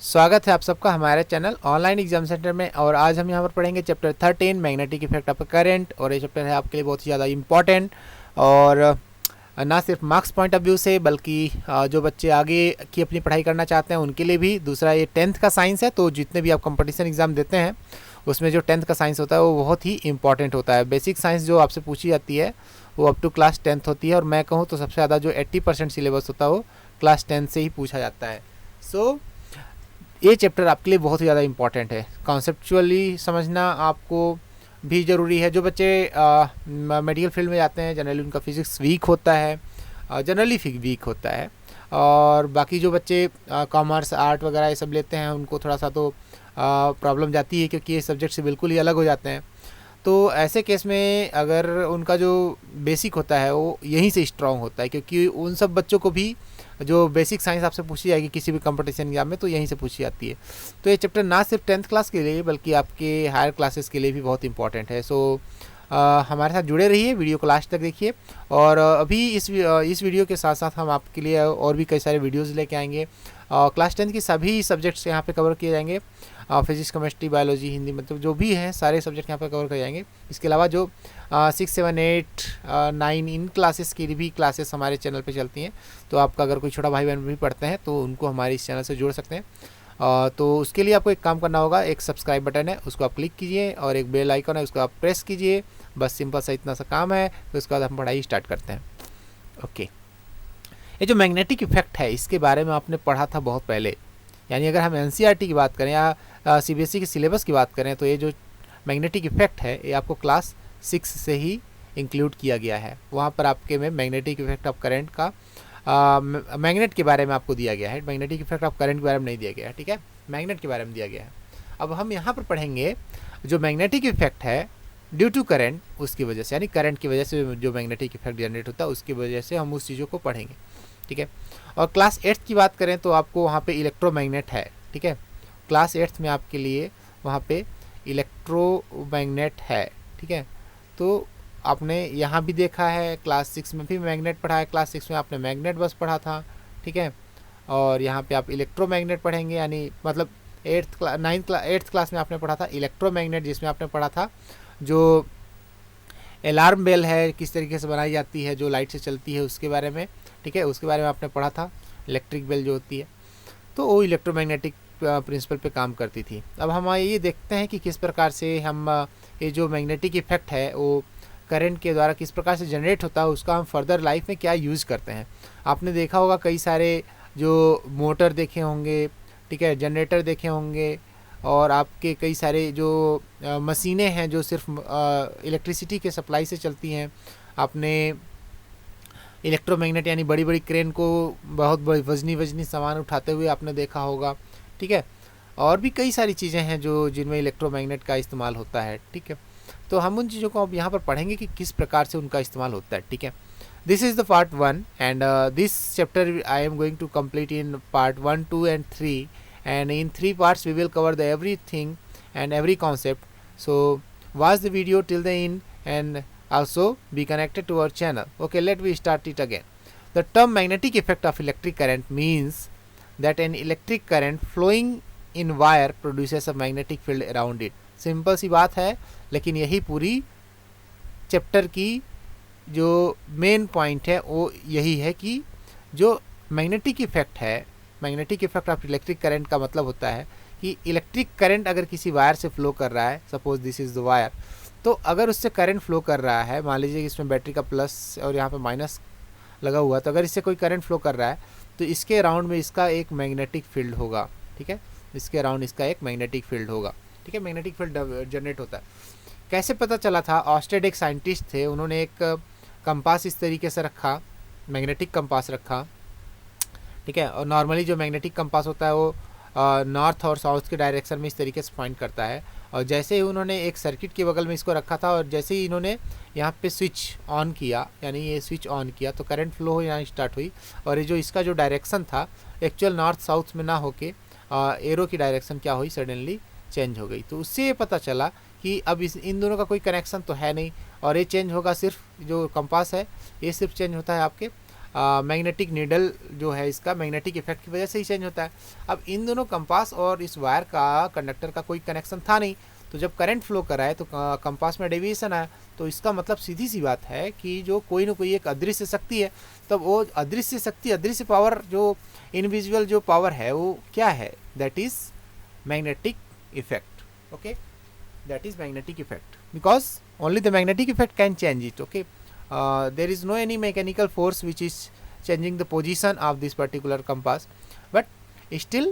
स्वागत है आप सबका हमारे चैनल ऑनलाइन एग्जाम सेंटर में। और आज हम यहाँ पर पढ़ेंगे chapter 13 magnetic effect of current. और ये चैप्टर है आपके लिए बहुत ही ज़्यादा इम्पॉर्टेंट, और ना सिर्फ मार्क्स पॉइंट ऑफ व्यू से बल्कि जो बच्चे आगे की अपनी पढ़ाई करना चाहते हैं उनके लिए भी। दूसरा, ये 10th का साइंस है, तो जितने भी आप कंपटीशन एग्जाम देते हैं उसमें जो 10th का साइंस होता है वो बहुत ही इंपॉर्टेंट होता है। बेसिक साइंस जो आपसे पूछी जाती है वो अप टू क्लास 10th होती है, और मैं कहूँ तो सबसे ज़्यादा जो 80% सिलेबस होता है वो क्लास 10 से ही पूछा जाता है। सो ये चैप्टर आपके लिए बहुत ही ज़्यादा इंपॉर्टेंट है। कॉन्सेप्चुअली समझना आपको भी ज़रूरी है। जो बच्चे मेडिकल फील्ड में जाते हैं जनरली उनका फिजिक्स वीक होता है, जनरली वीक होता है। और बाकी जो बच्चे कॉमर्स आर्ट वगैरह ये सब लेते हैं उनको थोड़ा सा तो प्रॉब्लम जाती है, क्योंकि ये सब्जेक्ट से बिल्कुल ही अलग हो जाते हैं। तो ऐसे केस में अगर उनका जो बेसिक होता है वो यहीं से स्ट्रांग होता है, क्योंकि उन सब बच्चों को भी जो बेसिक साइंस आपसे पूछी जाएगी किसी भी कंपटीशन एग्जाम में तो यहीं से पूछी जाती है। तो ये चैप्टर ना सिर्फ 10th क्लास के लिए बल्कि आपके हायर क्लासेस के लिए भी बहुत इंपॉर्टेंट है। सो हमारे साथ जुड़े रहिए, वीडियो को लास्ट तक देखिए। और अभी इस वीडियो के साथ साथ हम आपके लिए और भी कई सारे वीडियोज़ लेके आएंगे। क्लास 10th की सभी सब्जेक्ट्स यहाँ पे कवर किए जाएंगे। फिजिक्स, केमिस्ट्री, बायोलॉजी, हिंदी, मतलब जो भी हैं सारे सब्जेक्ट यहाँ पर कवर कर जाएंगे। इसके अलावा जो 6, 7, 8, 9 इन क्लासेस की भी क्लासेस हमारे चैनल पे चलती हैं। तो आपका अगर कोई छोटा भाई बहन भी पढ़ते हैं तो उनको हमारे इस चैनल से जोड़ सकते हैं। तो उसके लिए आपको एक काम करना होगा, एक सब्सक्राइब बटन है उसको आप क्लिक कीजिए, और एक बेल आइकन है उसको आप प्रेस कीजिए। बस सिंपल सा इतना सा काम है, तो उसके बाद हम पढ़ाई स्टार्ट करते हैं। ओके, ये जो मैग्नेटिक इफेक्ट है इसके बारे में आपने पढ़ा था बहुत पहले। यानी अगर हम एनसीईआरटी की बात करें या सीबीएसई के सिलेबस की बात करें तो ये जो मैग्नेटिक इफेक्ट है ये आपको क्लास 6 से ही इंक्लूड किया गया है। वहाँ पर आपके में मैग्नेटिक इफेक्ट ऑफ करंट का मैग्नेट के बारे में आपको दिया गया है। मैग्नेटिक इफेक्ट ऑफ करंट के बारे में नहीं दिया गया है, ठीक है, मैग्नेट के बारे में दिया गया है। अब हम यहाँ पर पढ़ेंगे जो मैग्नेटिक इफेक्ट है ड्यू टू करंट, उसकी वजह से, यानी करंट की वजह से जो मैग्नेटिक इफेक्ट जनरेट होता है उसकी वजह से हम उस चीज़ों को पढ़ेंगे, ठीक है। और क्लास 8th की बात करें तो आपको वहाँ पे इलेक्ट्रोमैग्नेट है, ठीक है। क्लास 8th में आपके लिए वहाँ पे इलेक्ट्रोमैग्नेट है, ठीक है। तो आपने यहाँ भी देखा है, क्लास 6 में भी मैग्नेट पढ़ा है। क्लास 6 में आपने मैग्नेट बस पढ़ा था, ठीक है। और यहाँ पे आप इलेक्ट्रोमैग्नेट पढ़ेंगे, यानी मतलब 8th क्लास में आपने पढ़ा था इलेक्ट्रोमैग्नेट, जिसमें आपने पढ़ा था जो अलार्म बेल है किस तरीके से बनाई जाती है, जो लाइट से चलती है उसके बारे में, ठीक है, उसके बारे में आपने पढ़ा था। इलेक्ट्रिक बेल जो होती है तो वो इलेक्ट्रोमैग्नेटिक प्रिंसिपल पे काम करती थी। अब हम ये देखते हैं कि किस प्रकार से हम ये जो मैग्नेटिक इफेक्ट है वो करंट के द्वारा किस प्रकार से जनरेट होता है, उसका हम फर्दर लाइफ में क्या यूज़ करते हैं। आपने देखा होगा कई सारे जो मोटर देखे होंगे, ठीक है, जनरेटर देखे होंगे, और आपके कई सारे जो मशीनें हैं जो सिर्फ इलेक्ट्रिसिटी के सप्लाई से चलती हैं। आपने इलेक्ट्रोमैग्नेट यानी बड़ी बड़ी क्रेन को बहुत बड़ी वजनी सामान उठाते हुए आपने देखा होगा, ठीक है। और भी कई सारी चीज़ें हैं जो जिनमें इलेक्ट्रोमैग्नेट का इस्तेमाल होता है, ठीक है। तो हम उन चीज़ों को अब यहाँ पर पढ़ेंगे कि किस प्रकार से उनका इस्तेमाल होता है, ठीक है। This is the part 1 and this chapter I am going to complete in part 1, 2 and 3, and in 3 parts we will cover the everything and every concept. So watch the video till the end and also be connected to our channel. Okay, let me start it again. The term magnetic effect of electric current means that an electric current flowing in wire produces a magnetic field around it. Simple सी बात है, लेकिन यही पूरी chapter की जो main point है वो यही है कि जो मैग्नेटिक इफेक्ट है, magnetic effect of electric current का मतलब होता है कि इलेक्ट्रिक करंट अगर किसी वायर से फ्लो कर रहा है, suppose this is the wire, तो अगर उससे करंट फ्लो कर रहा है, मान लीजिए कि इसमें बैटरी का प्लस और यहाँ पे माइनस लगा हुआ है, तो अगर इससे कोई करंट फ्लो कर रहा है तो इसके अराउंड में इसका एक मैग्नेटिक फील्ड होगा, ठीक है, इसके अराउंड इसका एक मैग्नेटिक फील्ड होगा, ठीक है। मैग्नेटिक फील्ड जनरेट होता है। कैसे पता चला था? ऑस्टेड एक साइंटिस्ट थे, उन्होंने एक कंपास इस तरीके से रखा, मैग्नेटिक कंपास रखा, ठीक है। और नॉर्मली जो मैग्नेटिक कंपास होता है वो नॉर्थ और साउथ के डायरेक्शन में इस तरीके से पॉइंट करता है। और जैसे ही उन्होंने एक सर्किट के बगल में इसको रखा था और जैसे ही इन्होंने यहाँ पे स्विच ऑन किया, यानी ये स्विच ऑन किया, तो करंट फ्लो हो यहाँ स्टार्ट हुई। और ये जो इसका जो डायरेक्शन था एक्चुअल नॉर्थ साउथ में ना होके एरो की डायरेक्शन क्या हुई, सडनली चेंज हो गई। तो उससे ये पता चला कि अब इन दोनों का कोई कनेक्शन तो है नहीं, और ये चेंज होगा सिर्फ जो कंपास है ये सिर्फ चेंज होता है आपके मैग्नेटिक नीडल जो है इसका मैग्नेटिक इफेक्ट की वजह से ही चेंज होता है। अब इन दोनों कंपास और इस वायर का कंडक्टर का कोई कनेक्शन था नहीं, तो जब करंट फ्लो कर रहा है तो कंपास में डेविएशन आया, तो इसका मतलब सीधी सी बात है कि जो कोई ना कोई एक अदृश्य शक्ति है, तब वो अदृश्य शक्ति, अदृश्य पावर, जो इनविजिबल जो पावर है वो क्या है, that is magnetic effect. Okay, that is magnetic effect, because only the magnetic effect can change it. Okay, there is no any mechanical force which is changing the position of this particular compass, but still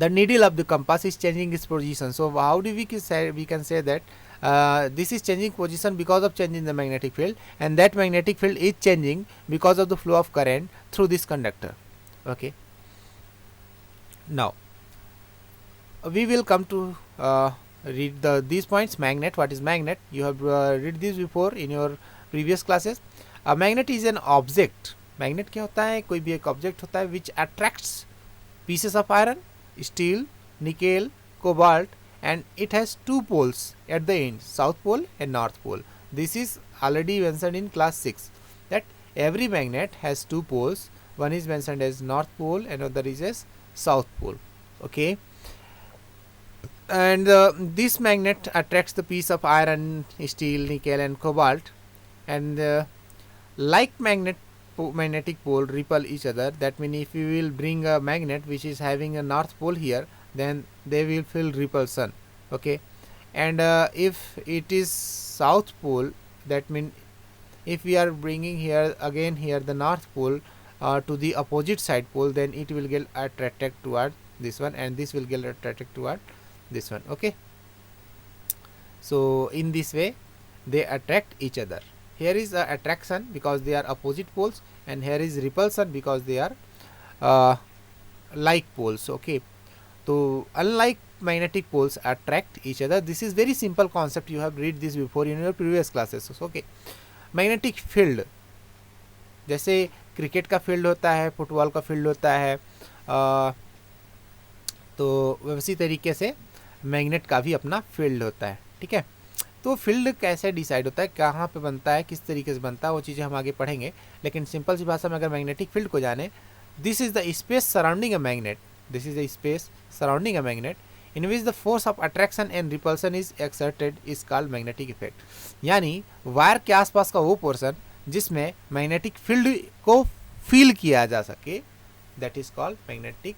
the needle of the compass is changing its position. So how do we can say that this is changing position because of changing the magnetic field, and that magnetic field is changing because of the flow of current through this conductor. Okay, now we will come to read these points. Magnet, what is magnet? You have read this before in your previous classes. A magnet is an object. Magnet क्या होता है? कोई भी एक object होता है which attracts pieces of iron, steel, nickel, cobalt, and it has two poles at the end, south pole and north pole. This is already mentioned in class 6 that every magnet has two poles. One is mentioned as north pole and other is as south pole. Okay, and this magnet attracts the piece of iron, steel, nickel and cobalt, and like magnetic pole repel each other. That means if you will bring a magnet which is having a north pole here, then they will feel repulsion. Okay, and if it is south pole, that means if we are bringing here again here the north pole to the opposite side pole, then it will get attracted toward this one, and this will get attracted toward this one. Okay, so in this way they attract each other. Here is attraction because they are opposite poles, and here is repulsion because they are like poles. Okay, so unlike magnetic poles attract each other. This is very simple concept, you have read this before in your previous classes. Okay, magnetic field, जैसे cricket का field होता है, football का field होता है, तो वैसी तरीके से मैग्नेट का भी अपना फील्ड होता है. ठीक है, तो फील्ड कैसे डिसाइड होता है, कहाँ पे बनता है, किस तरीके से बनता है, वो चीज़ें हम आगे पढ़ेंगे. लेकिन सिंपल सी भाषा में अगर मैग्नेटिक फील्ड को जाने, this is the space surrounding a magnet, this is the space surrounding a magnet in which the force of attraction and repulsion is exerted is called magnetic effect. यानी wire के आसपास का वो portion जिसमें magnetic field को feel किया जा सके, that is called magnetic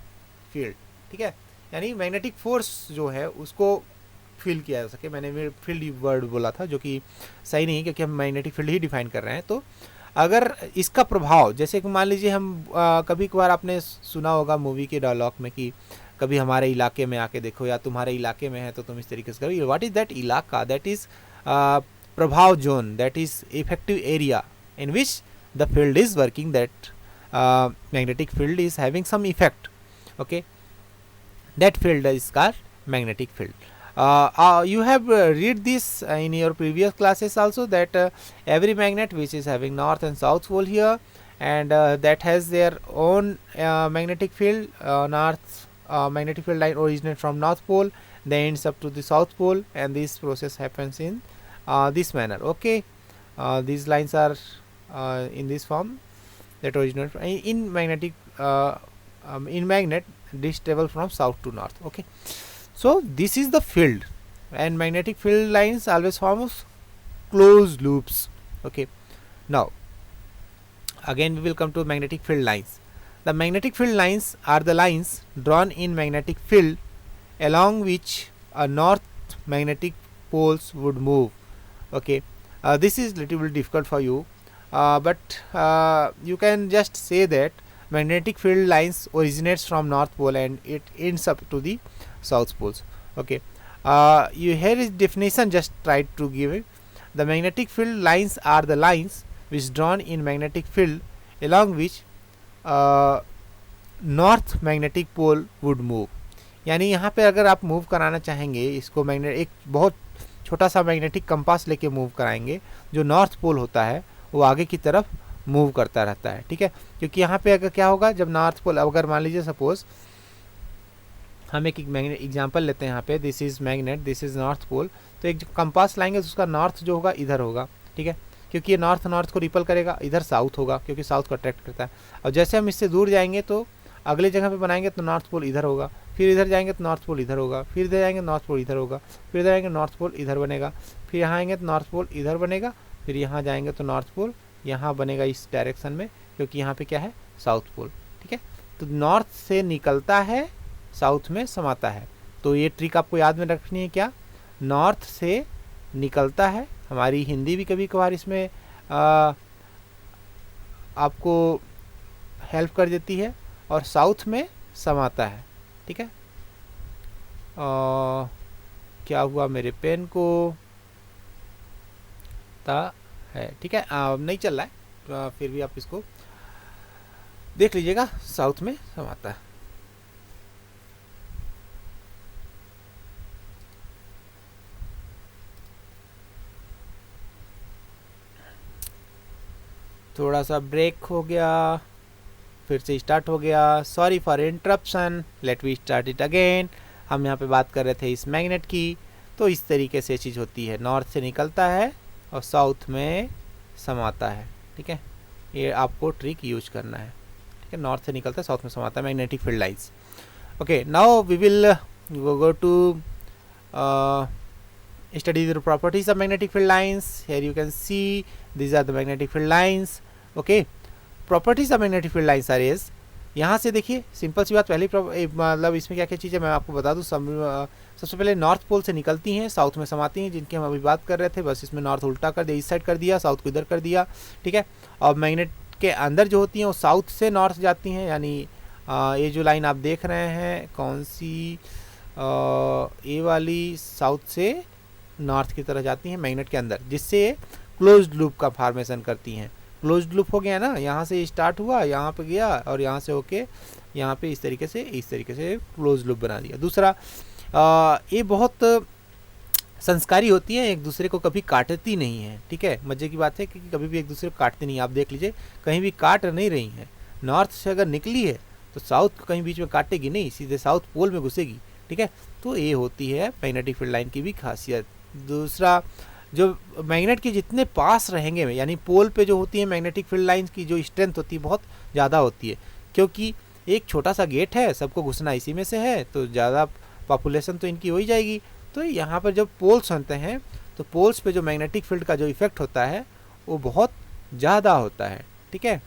field. ठीक है, यानी मैग्नेटिक फोर्स जो है उसको फील किया जा सके. मैंने फील्ड वर्ड बोला था जो कि सही नहीं, क्योंकि हम मैग्नेटिक फील्ड ही डिफाइन कर रहे हैं. तो अगर इसका प्रभाव, जैसे कि मान लीजिए हम कभी कभार आपने सुना होगा मूवी के डायलॉग में कि कभी हमारे इलाके में आके देखो, या तुम्हारे इलाके में है तो तुम इस तरीके से करो. व्हाट इज दैट इलाका? दैट इज प्रभाव zone, that is effective area in which the field is working, that magnetic field is having some effect. Okay, that field is called magnetic field. You have read this in your previous classes also, that every magnet which is having north and south pole here, and that has their own magnetic field. North magnetic field line originates from north pole, then ends up to the south pole, and this process happens in this manner. Okay, these lines are in this form that originate in magnetic in magnet, this travel from south to north. Okay, so this is the field, and magnetic field lines always form closed loops. Okay, now again we will come to magnetic field lines. The magnetic field lines are the lines drawn in magnetic field along which a north magnetic poles would move. Okay, this is little bit difficult for you, but you can just say that magnetic field lines originates from north pole and it ends up to the south poles. Okay, you here is definition just try to give it. The magnetic field lines are the lines which drawn in magnetic field along which north magnetic pole would move. यानी यहाँ पे अगर आप move कराना चाहेंगे इसको, magnet एक बहुत छोटा सा मैग्नेटिक कंपास लेके मूव कराएंगे, जो नॉर्थ पोल होता है वो आगे की तरफ मूव करता रहता है. ठीक है, क्योंकि यहाँ पे अगर क्या होगा, जब नॉर्थ पोल, अगर मान लीजिए सपोज हम एक मैग्नेट एग्जांपल लेते हैं, यहाँ पे this is magnet, this is north pole, तो एक कंपास लाएंगे तो उसका नॉर्थ जो होगा इधर होगा. ठीक है, क्योंकि ये नॉर्थ नॉर्थ को रिपल करेगा, इधर साउथ होगा क्योंकि साउथ को अट्रैक्ट करता है। और जैसे हम इससे दूर जाएंगे तो अगले जगह पे बनाएंगे तो नॉर्थ पोल इधर होगा, फिर इधर जाएंगे तो नॉर्थ पोल इधर होगा, फिर इधर जाएंगे नॉर्थ पोल इधर होगा, फिर इधर आएंगे नॉर्थ पोल इधर बनेगा, फिर यहाँ आएंगे तो नॉर्थ पोल इधर बनेगा, फिर यहाँ जाएंगे तो नॉर्थ पोल यहाँ बनेगा इस डायरेक्शन में, क्योंकि यहाँ पे क्या है साउथ पोल। ठीक है, तो नॉर्थ से निकलता है साउथ में समाता है। तो ये ट्रिक आपको याद में रखनी है, क्या नॉर्थ से निकलता है, हमारी हिंदी भी कभी कभार इसमें आपको हेल्प कर देती है, और साउथ में समाता है। ठीक है, क्या हुआ मेरे पेन को है। ठीक है, नहीं चल रहा है, फिर भी आप इसको देख लीजिएगा, साउथ में समाता है। थोड़ा सा ब्रेक हो गया, फिर से स्टार्ट हो गया, sorry for interruption, let we start it again. हम यहाँ पे बात कर रहे थे इस मैग्नेट की। तो इस तरीके से चीज़ होती है, नॉर्थ से निकलता है और साउथ में समाता है। ठीक है, ये आपको ट्रिक यूज करना है। ठीक है, नॉर्थ से निकलता है साउथ में समाता है, magnetic field lines. Okay, now we will go to study the properties of magnetic field lines. Here you can see these are the magnetic field lines. Okay, properties of magnetic field lines are is, यहाँ से देखिए simple सी बात, पहली मतलब इसमें क्या क्या चीज़ें मैं आपको बता दूँ। सबसे पहले नॉर्थ पोल से निकलती हैं, साउथ में समाती हैं, जिनकी हम अभी बात कर रहे थे। बस इसमें नॉर्थ उल्टा कर दिया, इस साइड कर दिया, साउथ को इधर कर दिया। ठीक है, और मैग्नेट के अंदर जो होती हैं वो साउथ से नॉर्थ जाती हैं, यानी ये जो लाइन आप देख रहे हैं कौन सी, ये वाली साउथ से नॉर्थ की तरह जाती हैं मैग्नेट के अंदर, जिससे क्लोज्ड लूप का फॉर्मेशन करती हैं। क्लोज्ड लूप हो गया ना, यहाँ से स्टार्ट हुआ, यहाँ पे गया और यहाँ से होके यहाँ पे इस तरीके से क्लोज्ड लूप बना दिया। दूसरा, ये बहुत संस्कारी होती है, एक दूसरे को कभी काटती नहीं है। ठीक है, मजे की बात है कि कभी भी एक दूसरे को काटती नहीं। आप देख लीजिए, कहीं भी काट नहीं रही हैं। नॉर्थ से अगर निकली है तो साउथ को कहीं बीच में काटेगी नहीं, सीधे साउथ पोल में घुसेगी। ठीक है, तो ये होती है मैग्नेटिक फील्ड लाइन की भी खासियत। दूसरा, जो मैग्नेट के जितने पास रहेंगे, यानी पोल पे जो होती है मैग्नेटिक फील्ड लाइंस की जो स्ट्रेंथ होती है बहुत ज़्यादा होती है, क्योंकि एक छोटा सा गेट है, सबको घुसना इसी में से है, तो ज़्यादा पॉपुलेशन तो इनकी हो ही जाएगी। तो यहाँ पर जब पोल्स होते हैं तो पोल्स पे जो मैग्नेटिक फील्ड का जो इफेक्ट होता है वो बहुत ज़्यादा होता है। ठीक है,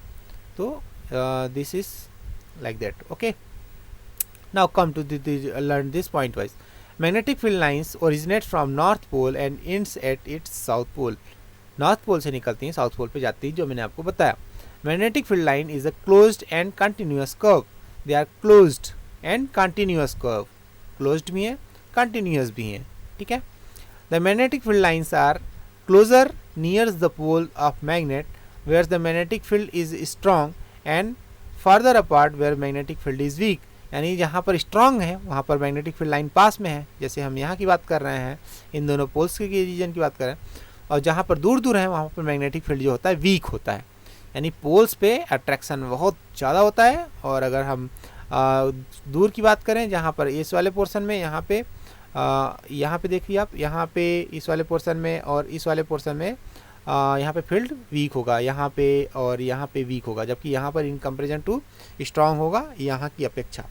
तो this is like that. Okay, now come to learn this point wise. Magnetic field lines originate from north pole and ends at its south pole. North pole से निकलती हैं, साउथ पोल पे जाती हैं, जो मैंने आपको बताया। Magnetic field line is a closed and continuous curve. They are closed and continuous curve, closed भी हैं, कंटिन्यूअस भी हैं। ठीक है, the magnetic field lines are closer nears the pole of magnet where the magnetic field is strong and further apart where magnetic field is weak. यानी जहाँ पर strong है वहाँ पर मैग्नेटिक फील्ड लाइन पास में है, जैसे हम यहाँ की बात कर रहे हैं, इन दोनों पोल्स के रीजन की बात कर रहे हैं। और जहाँ पर दूर दूर है वहाँ पर मैग्नेटिक फील्ड जो होता है वीक होता है, यानी पोल्स पे अट्रैक्शन बहुत ज़्यादा होता है। और अगर हम दूर की बात करें, जहाँ पर इस वाले पोर्शन में, यहाँ पे देखिए आप, यहाँ पे इस वाले पोर्शन में और इस वाले पोर्शन में यहाँ पे फील्ड वीक होगा, यहाँ पे और यहाँ पे वीक होगा, जबकि यहाँ पर इन कंपेरिजन टू स्ट्रांग होगा यहाँ की अपेक्षा।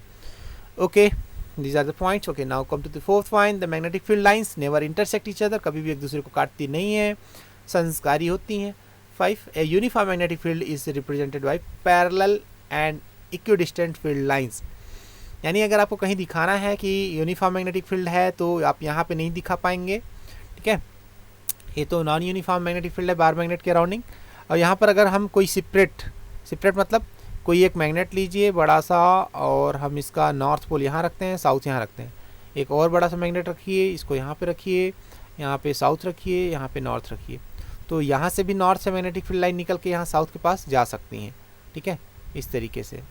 Okay, these are the points. Okay, now come to the fourth point. The magnetic field lines never intersect each other. कभी भी एक दूसरे को काटती नहीं है, संस्कारी होती हैं। 5. A uniform magnetic field is represented by parallel and equidistant field lines. यानी अगर आपको कहीं दिखाना है कि यूनिफॉर्म मैग्नेटिक फील्ड है तो आप यहाँ पे नहीं दिखा पाएंगे। ठीक है, ये तो नॉन यूनिफॉर्म मैग्नेटिक फील्ड है बार मैग्नेट के अराउंडिंग। और यहाँ पर अगर हम कोई सेपरेट मतलब कोई एक मैग्नेट लीजिए बड़ा सा, और हम इसका नॉर्थ पोल यहाँ रखते हैं, साउथ यहाँ रखते हैं। एक और बड़ा सा मैग्नेट रखिए, इसको यहाँ पे रखिए, यहाँ पे साउथ रखिए, यहाँ पे नॉर्थ रखिए, तो यहाँ से भी नॉर्थ से मैग्नेटिक फील्ड लाइन निकल के यहाँ साउथ के पास जा सकती हैं। ठीक है, इस तरीके से।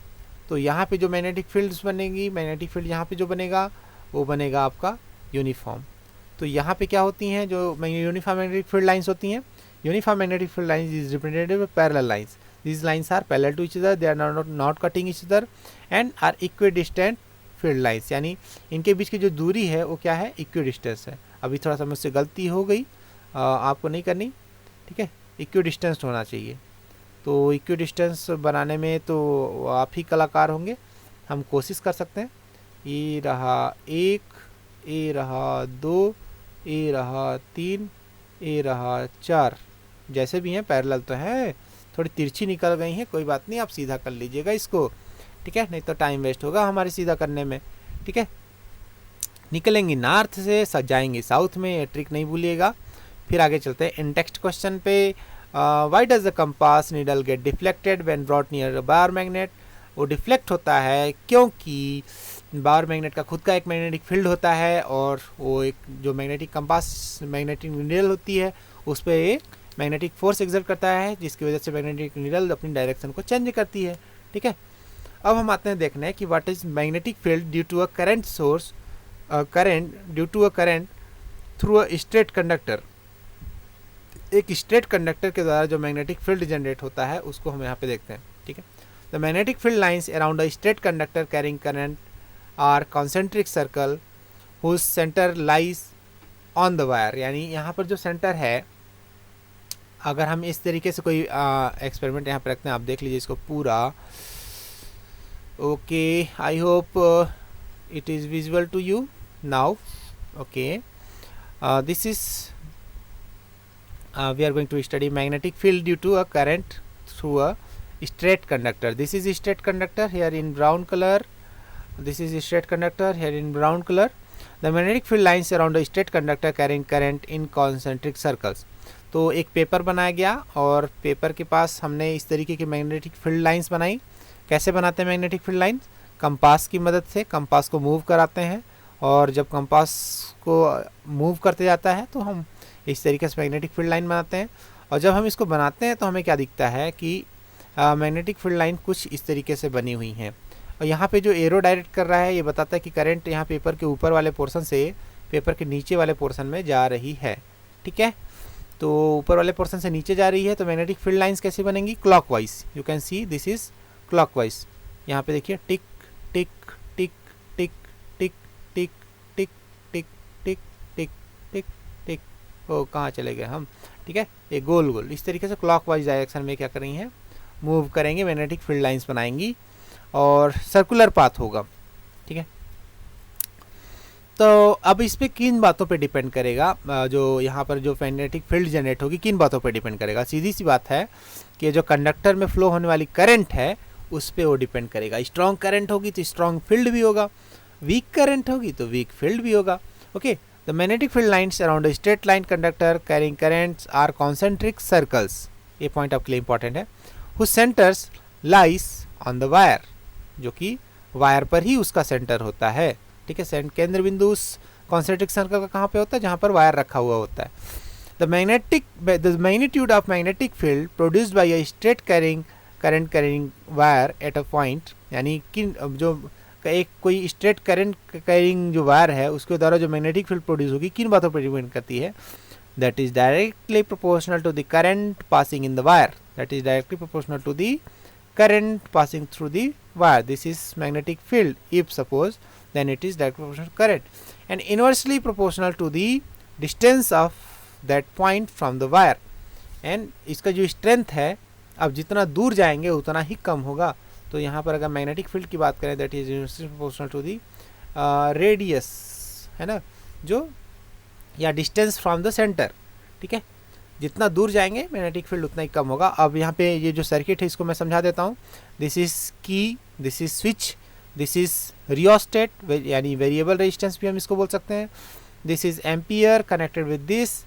तो यहाँ पे जो मैग्नेटिक फील्ड्स बनेगी, मैग्नेटिक फील्ड यहाँ पे जो बनेगा वो बनेगा आपका यूनिफॉर्म। तो यहाँ पे क्या होती हैं, जो यूनिफॉर्म मैग्नेटिक फील्ड लाइंस होती हैं, uniform magnetic field lines is represented by parallel lines. These lines are parallel to each other, they are not cutting each other and are equidistant field lines। यानी इनके बीच की जो दूरी है वो क्या है, इक्विडिस्टेंस है। अभी थोड़ा सा मुझसे गलती हो गई, आपको नहीं करनी। ठीक है, इक्वी डिस्टेंस होना चाहिए। तो इक्वी डिस्टेंस बनाने में तो आप ही कलाकार होंगे, हम कोशिश कर सकते हैं। ये रहा 1, ये रहा 2, ये रहा 3, ये रहा 4, जैसे भी हैं पैरेलल तो है, थोड़ी तिरछी निकल गई हैं, कोई बात नहीं, आप सीधा कर लीजिएगा इसको, ठीक है, नहीं तो टाइम वेस्ट होगा हमारे सीधा करने में, ठीक है। निकलेंगी नॉर्थ से, जाएंगे साउथ में, ये ट्रिक नहीं भूलिएगा। फिर आगे चलते हैं इन टेक्स्ट क्वेश्चन पे। Why does the compass needle get deflected when brought near a bar magnet. वो डिफ्लेक्ट होता है क्योंकि बार मैग्नेट का खुद का एक मैग्नेटिक फील्ड होता है, और वो एक जो मैग्नेटिक कंपास मैग्नेटिक नीडल होती है उस पर एक मैग्नेटिक फोर्स एक्सर्ट करता है, जिसकी वजह से मैग्नेटिक नीडल अपनी डायरेक्शन को चेंज करती है, ठीक है। अब हम आते हैं देखने कि what is magnetic field due to a current source, due to a current through a straight conductor. एक स्ट्रेट कंडक्टर के द्वारा जो मैग्नेटिक फील्ड जनरेट होता है उसको हम यहाँ पे देखते हैं, ठीक है। The magnetic field lines around a straight conductor carrying current are concentric circle whose centre lies on the wire. यानी यहाँ पर जो सेंटर है, अगर हम इस तरीके से कोई एक्सपेरिमेंट यहाँ पे रखते हैं, आप देख लीजिए इसको पूरा। Okay, I hope it is visible to you now. Okay, this is we are going to study magnetic field due to a current through a straight conductor. This is a straight conductor here in brown color, this is a straight conductor here in brown color. The magnetic field lines around a straight conductor carrying current in concentric circles. तो एक paper बनाया गया और paper के पास हमने इस तरीके की मैग्नेटिक फील्ड लाइंस बनाई। कैसे बनाते हैं मैग्नेटिक फील्ड लाइंस? कंपास की मदद से कंपास को मूव कराते हैं, और जब कंपास को मूव करते जाता है तो हम इस तरीके से मैग्नेटिक फील्ड लाइन बनाते हैं। और जब हम इसको बनाते हैं तो हमें क्या दिखता है कि मैग्नेटिक फील्ड लाइन कुछ इस तरीके से बनी हुई हैं। और यहाँ पे जो एरो डायरेक्ट कर रहा है ये बताता है कि करंट यहाँ पेपर के ऊपर वाले पोर्शन से पेपर के नीचे वाले पोर्शन में जा रही है, ठीक है। तो ऊपर वाले पोर्शन से नीचे जा रही है, तो मैग्नेटिक फील्ड लाइंस कैसे बनेंगी? Clockwise. You can see this is clockwise. यहाँ पे देखिए टिक टिक टिक टिक टिक टिक टिक टिक टिक टिक टिक टिक। ओ कहाँ चले गए हम, ठीक है। ये गोल गोल इस तरीके से क्लॉकवाइज डायरेक्शन में क्या कर रही हैं, मूव करेंगे, मैग्नेटिक फील्ड लाइंस बनाएंगी और सर्कुलर पाथ होगा, ठीक है। तो अब इस पे किन बातों पे डिपेंड करेगा, जो यहाँ पर जो मैग्नेटिक फील्ड जनरेट होगी किन बातों पे डिपेंड करेगा? सीधी सी बात है कि जो कंडक्टर में फ्लो होने वाली करंट है उस पे वो डिपेंड करेगा। स्ट्रॉन्ग करंट होगी तो स्ट्रॉन्ग फील्ड भी होगा, वीक करंट होगी तो वीक फील्ड भी होगा। Okay, the magnetic field lines around a straight line conductor carrying currents are concentric circles. ये पॉइंट आपके लिए इंपॉर्टेंट है। Whose centres lies on the wire, जो कि वायर पर ही उसका सेंटर होता है, ठीक है। केंद्र बिंदु उस कॉन्सेंट्रिक सर्कल का कहाँ पे होता है? जहाँ पर वायर रखा हुआ होता है। The magnitude of magnetic field produced by a straight current carrying wire at a point, यानी कि जो एक कोई स्ट्रेट करंट कैरिंग जो वायर है उसके द्वारा जो मैग्नेटिक फील्ड प्रोड्यूस होगी किन बातों पर डिपेंड करती है? That is directly proportional to the current passing in the wire. That is directly proportional to the current passing through the wire. This is magnetic field. If suppose, then it is directly proportional to current, and inversely proportional to the distance of that point from the wire. And इसका जो strength है, अब जितना दूर जाएंगे उतना ही कम होगा। तो यहाँ पर अगर मैग्नेटिक फील्ड की बात करें, that is inversely proportional to the radius, है ना, जो या डिस्टेंस फ्रॉम द सेंटर, ठीक है। जितना दूर जाएंगे मैग्नेटिक फील्ड उतना ही कम होगा। अब यहाँ पे ये जो सर्किट है इसको मैं समझा देता हूँ। दिस इज की, this is switch, this is rheostat, यानी वेरिएबल रेजिस्टेंस भी हम इसको बोल सकते हैं। This is ampere connected with this,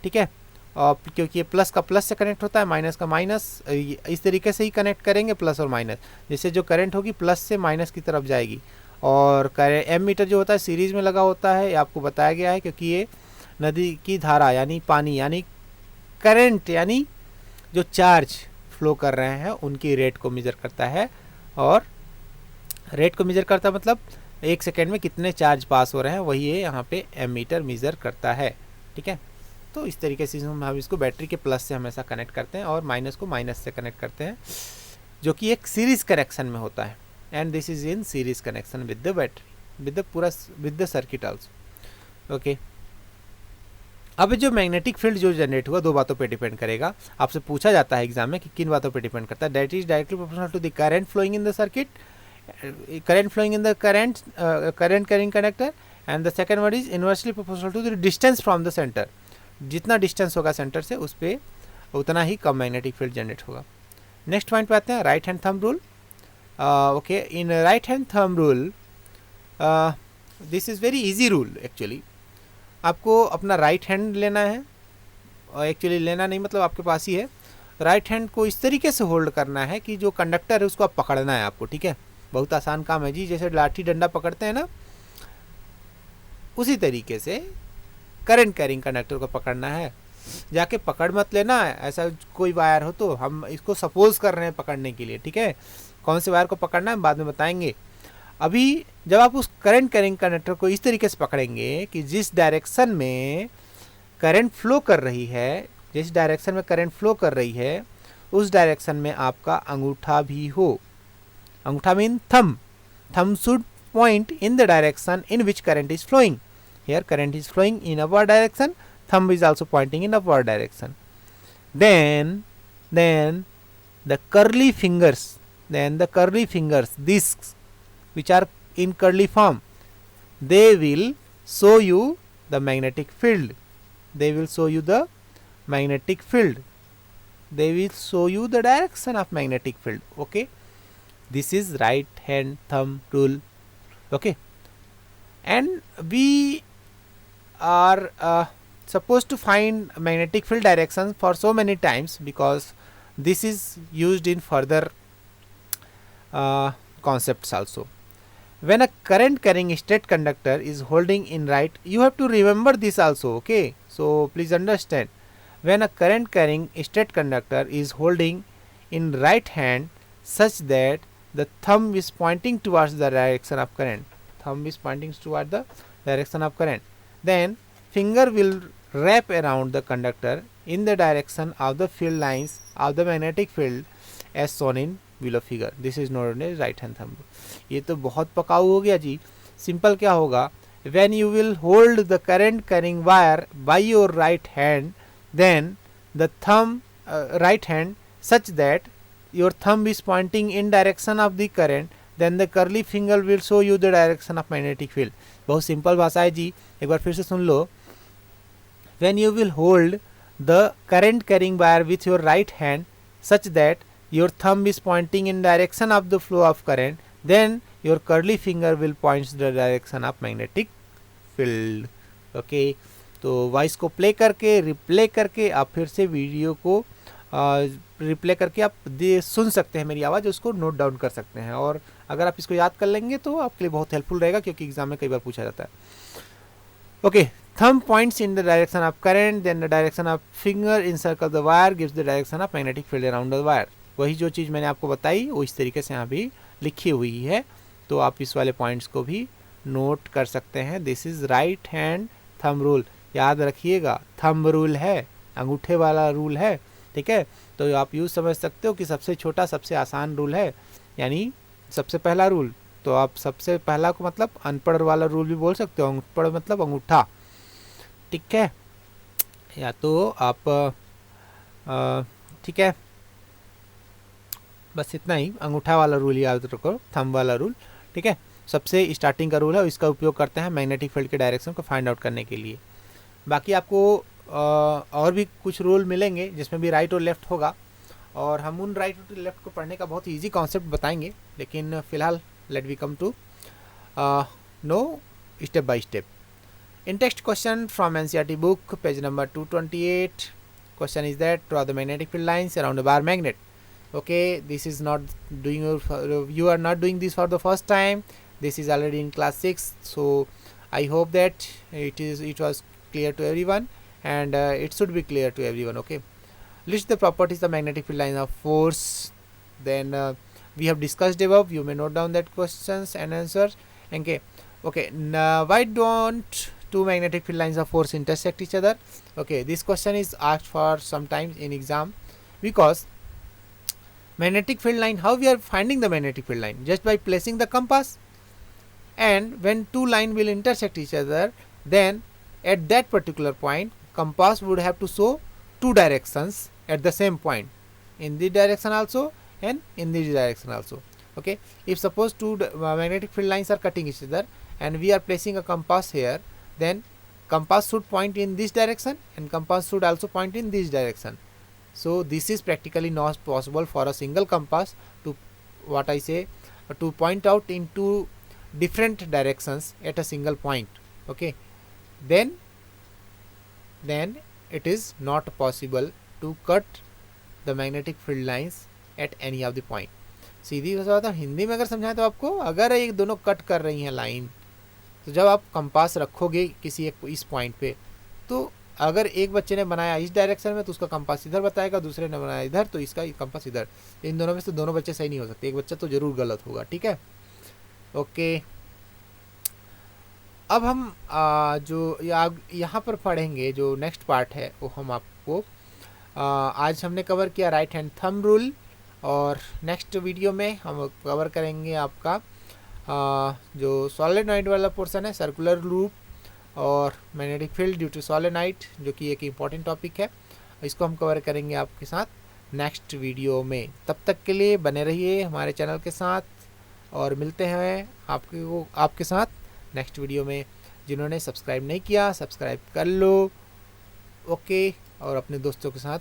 ठीक है। और क्योंकि ये प्लस का प्लस से कनेक्ट होता है, माइनस का माइनस, इस तरीके से ही कनेक्ट करेंगे प्लस और माइनस, जिससे जो करंट होगी प्लस से माइनस की तरफ जाएगी। और एम मीटर जो होता है सीरीज में लगा होता है, ये आपको बताया गया है, क्योंकि ये नदी की धारा यानी पानी यानी करंट यानी जो चार्ज फ्लो कर रहे हैं उनकी रेट को मेजर करता है। और रेट को मेजर करता मतलब एक सेकेंड में कितने चार्ज पास हो रहे हैं, वही ये यहाँ पे एमीटर मेजर करता है, ठीक है। तो इस तरीके से हम इसको बैटरी के प्लस से हमेशा कनेक्ट करते हैं और माइनस को माइनस से कनेक्ट करते हैं, जो कि एक सीरीज कनेक्शन में होता है। And this is in series connection with the battery, with the circuit also. Okay, अब जो मैग्नेटिक फील्ड जो जनरेट हुआ दो बातों पे डिपेंड करेगा। आपसे पूछा जाता है एग्जाम में कि किन बातों पे डिपेंड करता है। That is directly proportional to the current flowing in the circuit, current flowing in the current carrying conductor, and the second word is inversely proportional to the distance from the centre. जितना distance होगा centre से उस पर उतना ही कम magnetic field generate होगा। Next point पे आते हैं, right hand thumb rule. Okay, in right hand thumb rule this is very easy rule actually. आपको अपना राइट हैंड लेना है, और एक्चुअली लेना नहीं मतलब आपके पास ही है। राइट हैंड को इस तरीके से होल्ड करना है कि जो कंडक्टर है उसको आप पकड़ना है आपको, ठीक है। बहुत आसान काम है जी, जैसे लाठी डंडा पकड़ते हैं ना, उसी तरीके से करंट कैरिंग कंडक्टर को पकड़ना है। जाके पकड़ मत लेना, ऐसा कोई वायर हो तो हम इसको सपोज कर रहे हैं पकड़ने के लिए, ठीक है। कौन से वायर को पकड़ना है बाद में बताएंगे। अभी जब आप उस करंट कैरिंग कंडक्टर को इस तरीके से पकड़ेंगे कि जिस डायरेक्शन में करंट फ्लो कर रही है, जिस डायरेक्शन में करंट फ्लो कर रही है उस डायरेक्शन में आपका अंगूठा भी हो। अंगूठा mean thumb. Thumb should point in the direction in which current is flowing. Here current is flowing in upward direction, thumb is also pointing in upward direction. Then the curly fingers, these which are in curly form, they will show you the magnetic field. They will show you the magnetic field. They will show you the direction of magnetic field. Okay, this is right hand thumb rule. Okay, and we are supposed to find magnetic field directions for so many times because this is used in further concepts also. When a current carrying straight conductor is holding in right, you have to remember this also, okay, so please understand. When a current carrying straight conductor is holding in right hand such that the thumb is pointing towards the direction of current, thumb is pointing toward the direction of current, then finger will wrap around the conductor in the direction of the field lines of the magnetic field as shown in below figure. This is known as right hand thumb. ये तो बहुत पकाऊ हो गया जी। Simple क्या होगा, when you will hold the current carrying wire by your right hand, then the thumb right hand such that your thumb is pointing in direction of the current, then the curly finger will show you the direction of magnetic field. बहुत simple भाषा है जी, एक बार फिर से सुन लो। When you will hold the current carrying wire with your right hand such that your thumb is pointing in direction of the flow of current, then your curly finger will point the direction of magnetic field. Okay, तो voice को play करके replay करके आप फिर से video को replay करके आप सुन सकते हैं मेरी आवाज़, उसको नोट डाउन कर सकते हैं, और अगर आप इसको याद कर लेंगे तो आपके लिए बहुत हेल्पफुल रहेगा क्योंकि एग्जाम में कई बार पूछा जाता है। Okay, thumb points in the direction of current, then the direction of finger encircle the wire gives the direction of magnetic field around the wire. वही जो चीज़ मैंने आपको बताई वो इस तरीके से यहाँ भी लिखी हुई है, तो आप इस वाले पॉइंट्स को भी नोट कर सकते हैं। This is right hand thumb rule, याद रखिएगा, थंब रूल है, अंगूठे वाला रूल है, ठीक है। तो आप यूँ समझ सकते हो कि सबसे छोटा सबसे आसान रूल है, यानी सबसे पहला रूल। तो आप सबसे पहला को मतलब अनपढ़ वाला रूल भी बोल सकते हो, अनपढ़ मतलब अंगूठा, ठीक है। या तो आप ठीक है, बस इतना ही, अंगूठा वाला रूल याद रखो, थंब वाला रूल, ठीक है। सबसे स्टार्टिंग का रूल है, इसका उपयोग करते हैं मैग्नेटिक फील्ड के डायरेक्शन को फाइंड आउट करने के लिए। बाकी आपको और भी कुछ रूल मिलेंगे जिसमें भी राइट और लेफ़्ट होगा, और हम उन राइट और लेफ़्ट को पढ़ने का बहुत ईजी कॉन्सेप्ट बताएंगे, लेकिन फ़िलहाल let we come to know step by step. In text question from NCERT book, page number 228, question is that draw the magnetic field lines around a bar magnet. Okay, this is not doing you are not doing this for the first time. This is already in class 6, so I hope that it was clear to everyone, and it should be clear to everyone. Okay, list the properties of magnetic field lines of force. Then we have discussed above. You may note down that questions and answers. Okay, now why don't two magnetic field lines of force intersect each other? Okay, this question is asked for sometimes in exam, because magnetic field line, how we are finding the magnetic field line? Just by placing the compass, and when two line will intersect each other, then at that particular point compass would have to show two directions at the same point, in this direction also and in this direction also. Okay, if suppose two magnetic field lines are cutting each other and we are placing a compass here, then compass should point in this direction and compass should also point in this direction. So this is practically not possible for a single compass to, what I say, to point out in two different directions at a single point. Okay, then it is not possible to cut the magnetic field lines at any of the point. सीधी बात है, हिंदी में अगर समझाएं तो आपको, अगर ये दोनों कट कर रही हैं लाइन, तो जब आप कंपास रखोगे किसी एक इस पॉइंट पे, तो अगर एक बच्चे ने बनाया इस डायरेक्शन में तो उसका कंपास इधर बताएगा, दूसरे ने बनाया इधर तो इसका कंपास इधर, इन दोनों में से दोनों बच्चे सही नहीं हो सकते, एक बच्चा तो जरूर गलत होगा। ठीक है, ओके। अब हम जो यहाँ पर पढ़ेंगे जो नेक्स्ट पार्ट है वो हम आपको आज हमने कवर किया राइट हैंड थंब रूल, और नेक्स्ट वीडियो में हम कवर करेंगे आपका जो सोलेनॉइड वाला पोर्शन है, सर्कुलर लूप और magnetic field due to solenoid, जो कि एक इम्पॉर्टेंट टॉपिक है। इसको हम कवर करेंगे आपके साथ नेक्स्ट वीडियो में। तब तक के लिए बने रहिए हमारे चैनल के साथ और मिलते हैं आपके साथ नेक्स्ट वीडियो में। जिन्होंने सब्सक्राइब नहीं किया सब्सक्राइब कर लो, ओके, और अपने दोस्तों के साथ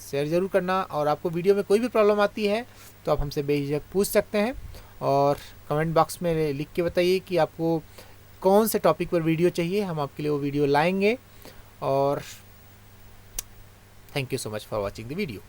शेयर ज़रूर करना। और आपको वीडियो में कोई भी प्रॉब्लम आती है तो आप हमसे बेझिझक पूछ सकते हैं और कमेंट बॉक्स में लिख के बताइए कि आपको कौन से टॉपिक पर वीडियो चाहिए, हम आपके लिए वो वीडियो लाएंगे। और thank you so much for watching the video.